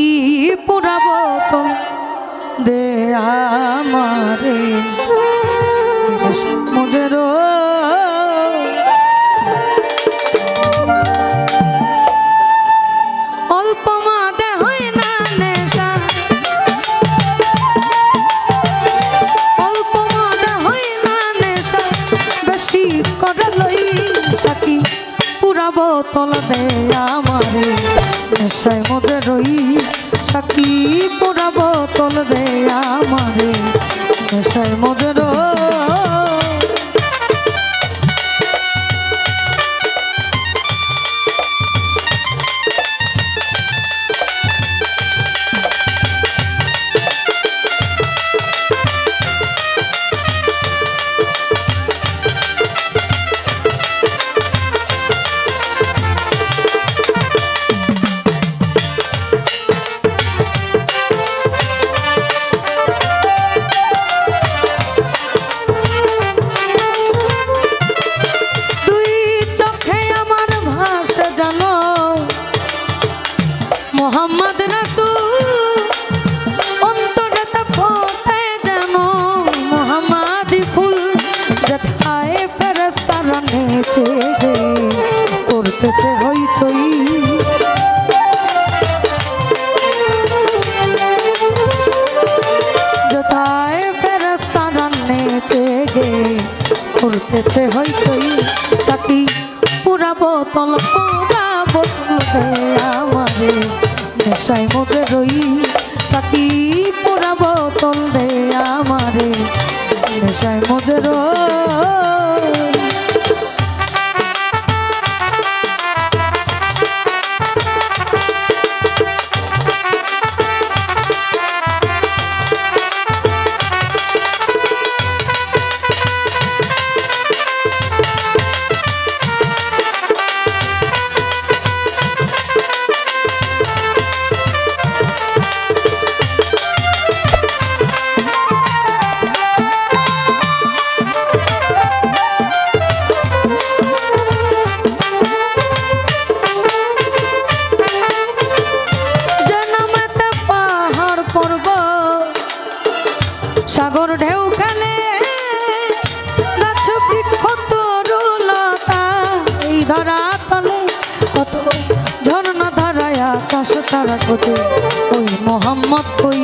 Psaki পুরা বোতল দে আমারে মজেরো অল্প মাদে হয় না নেশা, অল্প মাদে হয় না নেশা, বেশি করে লই সাকি পুরা বোতল দে আমারে নেশায় মজে রই। সাকি পুরা বোতল দে আমারে নেশায় মজে রই। মোহাম্মদ রাসূল অন্তরে তা ফোটে যেন মোহাম্মদি ফুল, যেথায় ফেরেশতারা নেচে গে করতেছে হইচই। যেথায় ফেরেশতারা নেচে গে করতেছে হইচই। সাকি পুরা বোতল দে আমারে নেশায় মজে রই। সাকি পুরা বোতল দে আমারে নেশায় মজে রই। সাগর ঢেউ খেলে গাছ বৃক্ষ তরুলতা, এই ধরা তলে কত ঝর্ণা ধারায় আকাশ তারা খোঁজে ওই মোহাম্মদ কই।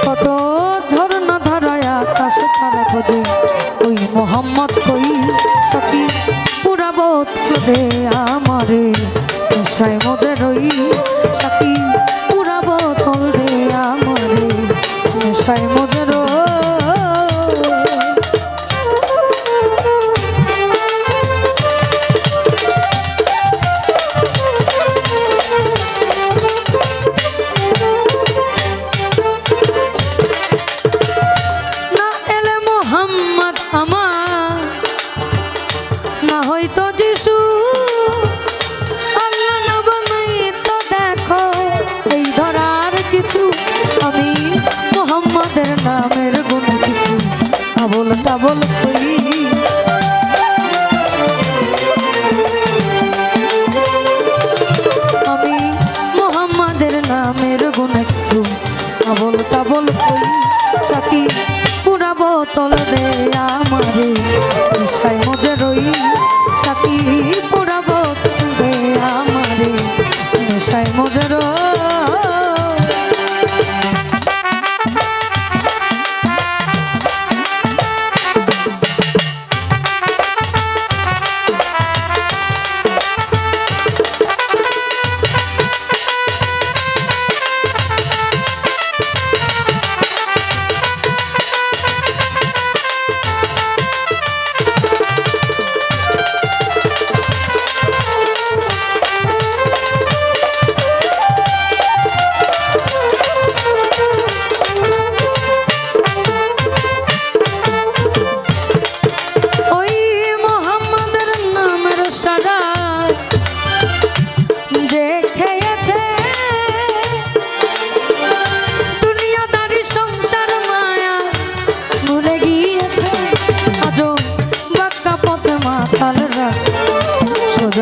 কত ঝর্ণা ধারায় আকাশ তারা খোঁজে ওই মোহাম্মদ কই। সাকি পুরা বোতল দে আমারে নেশায় মজে রই। সাকি পুরা বোতল দে আমারে নেশায় মজে রই। না এলে মোহাম্মদ আমার, না হয়তো যিশু, আমি মোহাম্মদের নামের গুণ কিছু আবল তাবল কই। আমি মোহাম্মদের নামের গুণ কিছু আবল তাবল কই। সাকি পুরা বোতল দে আমারে নেশায় মজে রই। সাকি পুরা বোতল দে আমারে নেশায় মজে রই।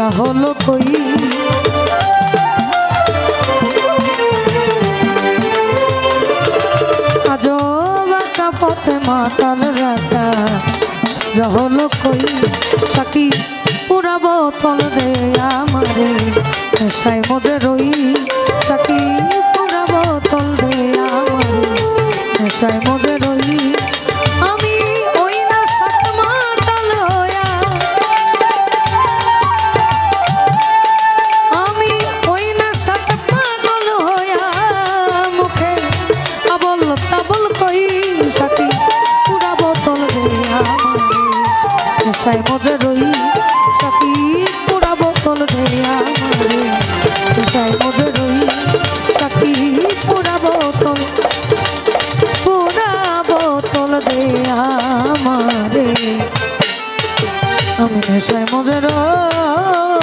সোজা হলো কই আজও বাঁকা পথে মাতাল রাজা সোজা হলো কই সাকি পুরা বোতল দে আমারে নেশায় মজে রই সাকি পুরা বোতল দে আমারে নেশায় মজে রই আমি ওই না সাত মাতাল হইয়া আমি ওই না সাত পাগল হইয়া মুখে আবল তাবল কই সাকি পুরা বোতল দে আমারে নেশায় মজে রই সাকি পুরা বোতল দে আমারে নেশায় মজে রই সাকি পুরা বোতল দে আমারে আমি নেশায় মজে রই